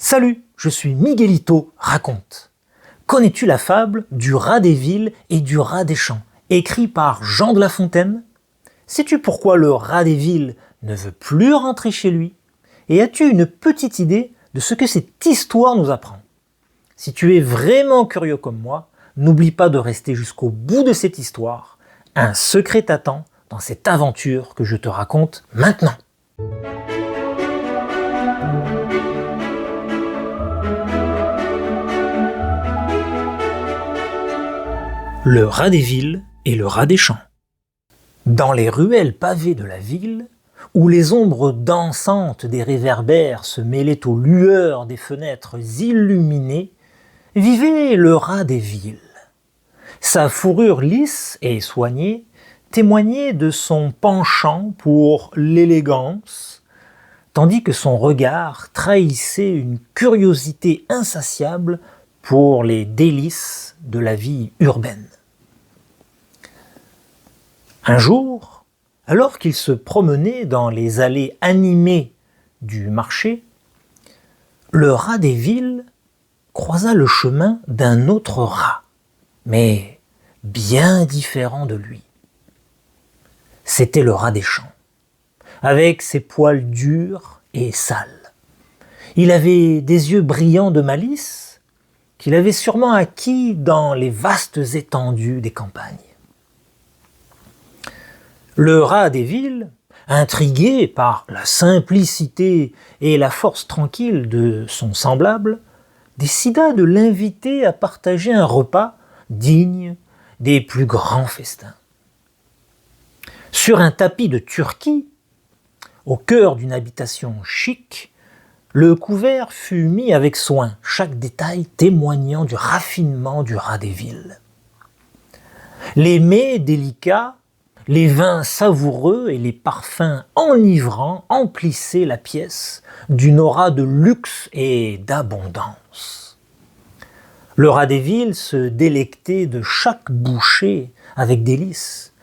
Salut, je suis Miguelito raconte. Connais-tu la fable du rat des villes et du rat des champs, écrit par Jean de La Fontaine? Sais-tu pourquoi le rat des villes ne veut plus rentrer chez lui? Et as-tu une petite idée de ce que cette histoire nous apprend? Si tu es vraiment curieux comme moi, n'oublie pas de rester jusqu'au bout de cette histoire. Un secret t'attend dans cette aventure que je te raconte maintenant. Le rat des villes et le rat des champs. Dans les ruelles pavées de la ville, où les ombres dansantes des réverbères se mêlaient aux lueurs des fenêtres illuminées, vivait le rat des villes. Sa fourrure lisse et soignée témoignait de son penchant pour l'élégance, tandis que son regard trahissait une curiosité insatiable pour les délices de la vie urbaine. Un jour, alors qu'il se promenait dans les allées animées du marché, le rat des villes croisa le chemin d'un autre rat, mais bien différent de lui. C'était le rat des champs, avec ses poils durs et sales. Il avait des yeux brillants de malice qu'il avait sûrement acquis dans les vastes étendues des campagnes. Le rat des villes, intrigué par la simplicité et la force tranquille de son semblable, décida de l'inviter à partager un repas digne des plus grands festins. Sur un tapis de Turquie, au cœur d'une habitation chic, le couvert fut mis avec soin, chaque détail témoignant du raffinement du rat des villes. Les mets délicats, les vins savoureux et les parfums enivrants emplissaient la pièce d'une aura de luxe et d'abondance. Le rat des villes se délectait de chaque bouchée avec délice,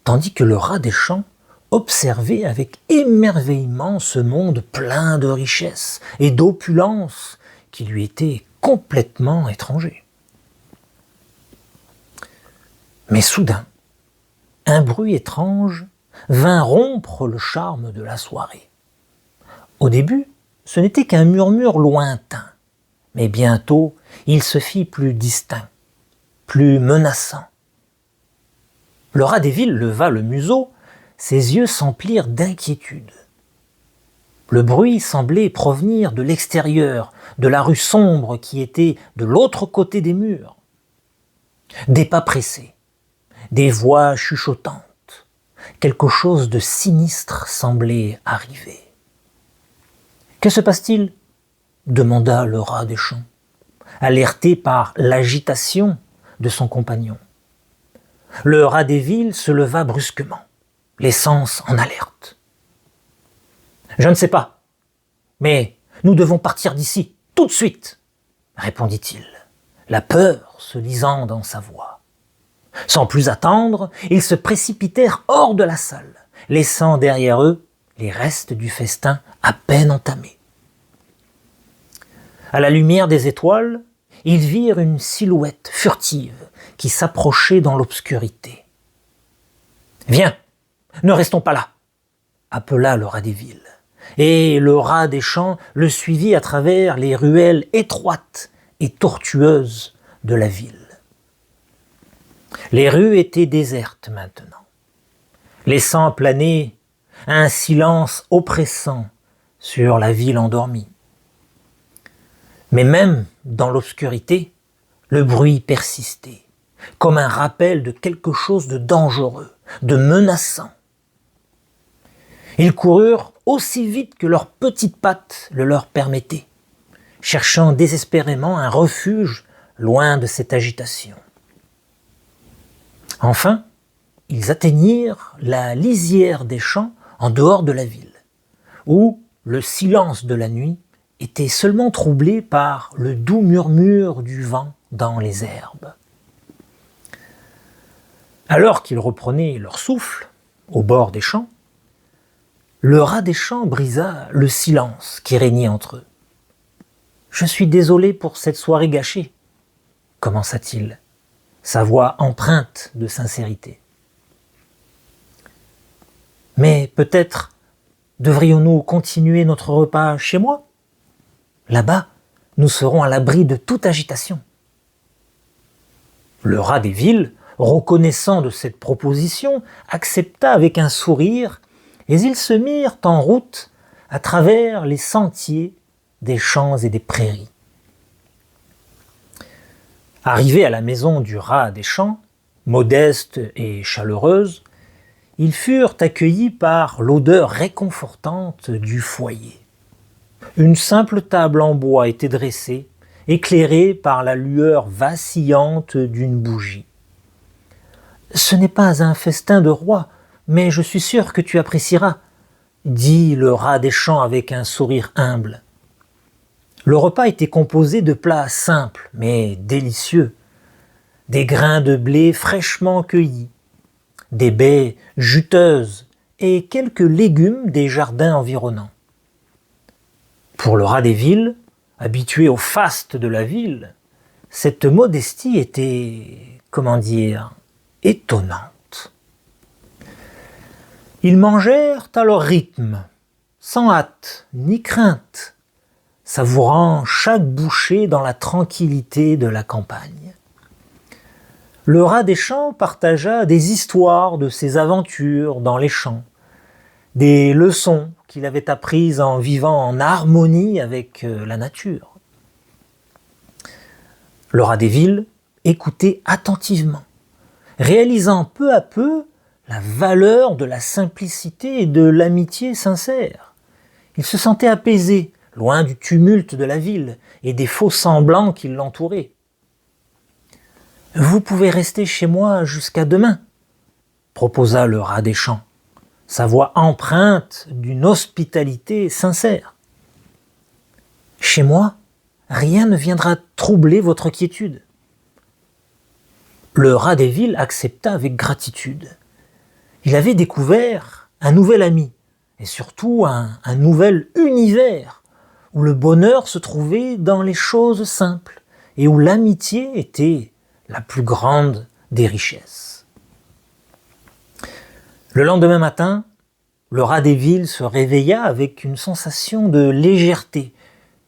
tandis que le rat des champs observait avec émerveillement ce monde plein de richesses et d'opulence qui lui était complètement étranger. Mais soudain, un bruit étrange vint rompre le charme de la soirée. Au début, ce n'était qu'un murmure lointain, mais bientôt il se fit plus distinct, plus menaçant. Le rat des villes leva le museau, ses yeux s'emplirent d'inquiétude. Le bruit semblait provenir de l'extérieur, de la rue sombre qui était de l'autre côté des murs. Des pas pressés, des voix chuchotantes, quelque chose de sinistre semblait arriver. « Que se passe-t-il » demanda le rat des champs, alerté par l'agitation de son compagnon. Le rat des villes se leva brusquement, les sens en alerte. « Je ne sais pas, mais nous devons partir d'ici, tout de suite » répondit-il, la peur se lisant dans sa voix. Sans plus attendre, ils se précipitèrent hors de la salle, laissant derrière eux les restes du festin à peine entamé. À la lumière des étoiles, ils virent une silhouette furtive qui s'approchait dans l'obscurité. « Viens, ne restons pas là !» appela le rat des villes, et le rat des champs le suivit à travers les ruelles étroites et tortueuses de la ville. Les rues étaient désertes maintenant, laissant planer un silence oppressant sur la ville endormie. Mais même dans l'obscurité, le bruit persistait, comme un rappel de quelque chose de dangereux, de menaçant. Ils coururent aussi vite que leurs petites pattes le leur permettaient, cherchant désespérément un refuge loin de cette agitation. Enfin, ils atteignirent la lisière des champs en dehors de la ville, où le silence de la nuit était seulement troublé par le doux murmure du vent dans les herbes. Alors qu'ils reprenaient leur souffle, au bord des champs, le rat des champs brisa le silence qui régnait entre eux. Je suis désolé pour cette soirée gâchée, commença-t-il, sa voix empreinte de sincérité. Mais peut-être devrions-nous continuer notre repas chez moi? Là-bas, nous serons à l'abri de toute agitation. Le rat des villes, reconnaissant de cette proposition, accepta avec un sourire, et ils se mirent en route à travers les sentiers des champs et des prairies. Arrivés à la maison du rat des champs, modeste et chaleureuse, ils furent accueillis par l'odeur réconfortante du foyer. Une simple table en bois était dressée, éclairée par la lueur vacillante d'une bougie. « Ce n'est pas un festin de roi, mais je suis sûr que tu apprécieras, » dit le rat des champs avec un sourire humble. Le repas était composé de plats simples, mais délicieux. Des grains de blé fraîchement cueillis, des baies juteuses et quelques légumes des jardins environnants. Pour le rat des villes, habitué au faste de la ville, cette modestie était, étonnante. Ils mangèrent à leur rythme, sans hâte ni crainte, savourant chaque bouchée dans la tranquillité de la campagne. Le rat des champs partagea des histoires de ses aventures dans les champs, des leçons qu'il avait apprises en vivant en harmonie avec la nature. Le rat des villes écoutait attentivement, réalisant peu à peu la valeur de la simplicité et de l'amitié sincère. Il se sentait apaisé, loin du tumulte de la ville et des faux semblants qui l'entouraient. « Vous pouvez rester chez moi jusqu'à demain, » proposa le rat des champs, sa voix empreinte d'une hospitalité sincère. « Chez moi, rien ne viendra troubler votre quiétude. » Le rat des villes accepta avec gratitude. Il avait découvert un nouvel ami, et surtout un nouvel univers, où le bonheur se trouvait dans les choses simples, et où l'amitié était la plus grande des richesses. Le lendemain matin, le rat des villes se réveilla avec une sensation de légèreté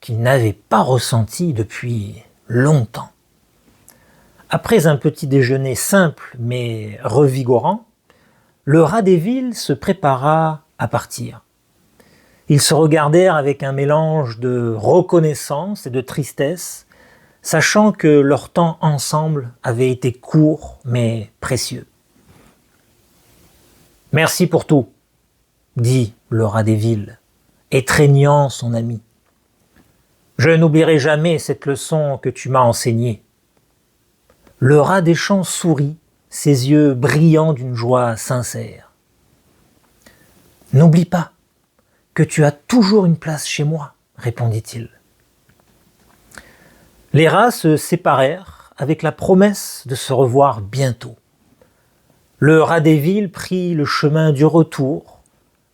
qu'il n'avait pas ressentie depuis longtemps. Après un petit déjeuner simple mais revigorant, le rat des villes se prépara à partir. Ils se regardèrent avec un mélange de reconnaissance et de tristesse, sachant que leur temps ensemble avait été court mais précieux. « Merci pour tout, » dit le rat des villes, étreignant son ami. « Je n'oublierai jamais cette leçon que tu m'as enseignée. » Le rat des champs sourit, ses yeux brillants d'une joie sincère. « N'oublie pas que tu as toujours une place chez moi, » répondit-il. Les rats se séparèrent avec la promesse de se revoir bientôt. Le rat des villes prit le chemin du retour,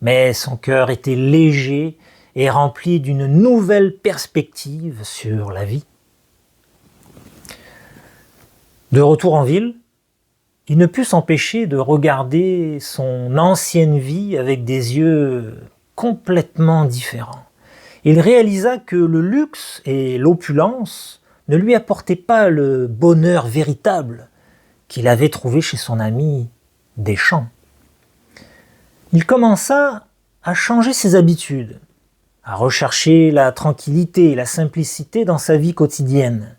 mais son cœur était léger et rempli d'une nouvelle perspective sur la vie. De retour en ville, il ne put s'empêcher de regarder son ancienne vie avec des yeux complètement différents. Il réalisa que le luxe et l'opulence ne lui apportaient pas le bonheur véritable qu'il avait trouvé chez son ami des champs. Il commença à changer ses habitudes, à rechercher la tranquillité et la simplicité dans sa vie quotidienne.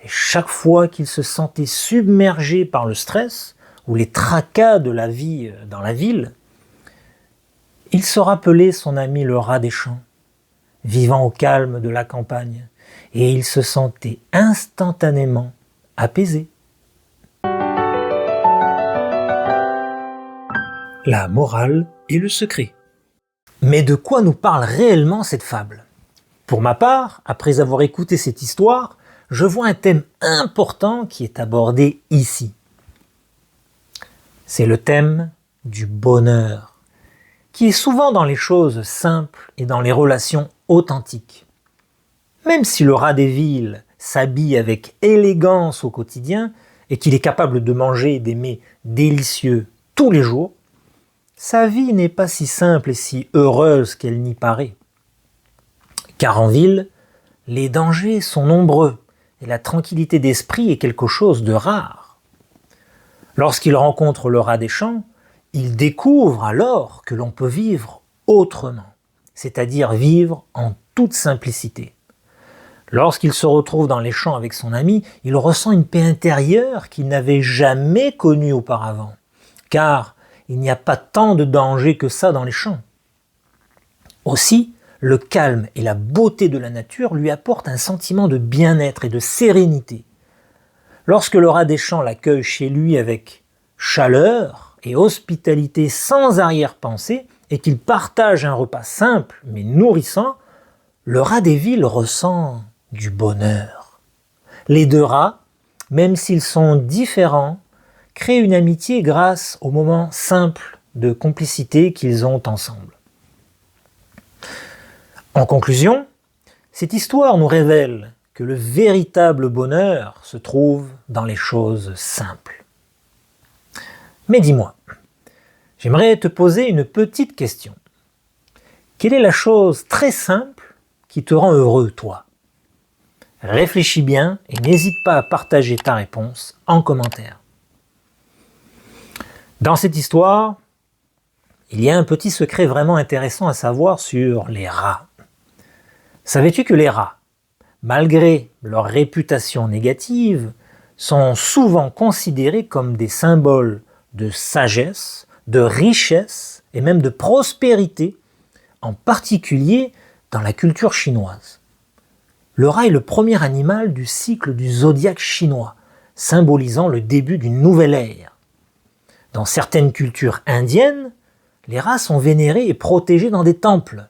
Et chaque fois qu'il se sentait submergé par le stress ou les tracas de la vie dans la ville, il se rappelait son ami le rat des champs, vivant au calme de la campagne, et il se sentait instantanément apaisé. La morale et le secret. Mais de quoi nous parle réellement cette fable? Pour ma part, après avoir écouté cette histoire, je vois un thème important qui est abordé ici. C'est le thème du bonheur, qui est souvent dans les choses simples et dans les relations authentiques. Même si le rat des villes s'habille avec élégance au quotidien et qu'il est capable de manger des mets délicieux tous les jours, sa vie n'est pas si simple et si heureuse qu'elle n'y paraît. Car en ville, les dangers sont nombreux et la tranquillité d'esprit est quelque chose de rare. Lorsqu'il rencontre le rat des champs, il découvre alors que l'on peut vivre autrement, c'est-à-dire vivre en toute simplicité. Lorsqu'il se retrouve dans les champs avec son ami, il ressent une paix intérieure qu'il n'avait jamais connue auparavant, car il n'y a pas tant de danger que ça dans les champs. Aussi, le calme et la beauté de la nature lui apportent un sentiment de bien-être et de sérénité. Lorsque le rat des champs l'accueille chez lui avec chaleur et hospitalité sans arrière-pensée et qu'il partage un repas simple mais nourrissant, le rat des villes ressent du bonheur. Les deux rats, même s'ils sont différents, créent une amitié grâce aux moments simples de complicité qu'ils ont ensemble. En conclusion, cette histoire nous révèle que le véritable bonheur se trouve dans les choses simples. Mais dis-moi, j'aimerais te poser une petite question. Quelle est la chose très simple qui te rend heureux, toi ? Réfléchis bien et n'hésite pas à partager ta réponse en commentaire. Dans cette histoire, il y a un petit secret vraiment intéressant à savoir sur les rats. Savais-tu que les rats, malgré leur réputation négative, sont souvent considérés comme des symboles de sagesse, de richesse et même de prospérité, en particulier dans la culture chinoise. Le rat est le premier animal du cycle du zodiaque chinois, symbolisant le début d'une nouvelle ère. Dans certaines cultures indiennes, les rats sont vénérés et protégés dans des temples,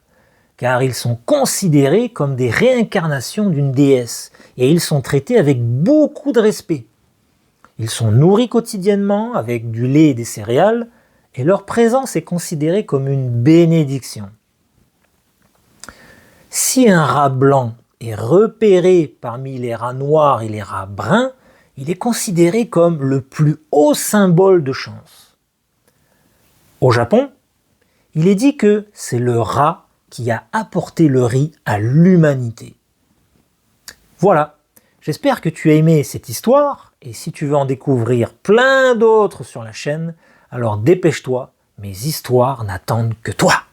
car ils sont considérés comme des réincarnations d'une déesse, et ils sont traités avec beaucoup de respect. Ils sont nourris quotidiennement avec du lait et des céréales, et leur présence est considérée comme une bénédiction. Si un rat blanc est repéré parmi les rats noirs et les rats bruns, il est considéré comme le plus haut symbole de chance. Au Japon, il est dit que c'est le rat qui a apporté le riz à l'humanité. Voilà, j'espère que tu as aimé cette histoire, et si tu veux en découvrir plein d'autres sur la chaîne, alors dépêche-toi, mes histoires n'attendent que toi.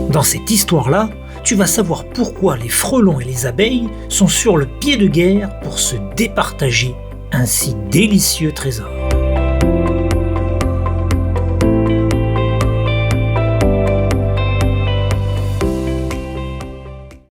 Dans cette histoire-là, tu vas savoir pourquoi les frelons et les abeilles sont sur le pied de guerre pour se départager un si délicieux trésor.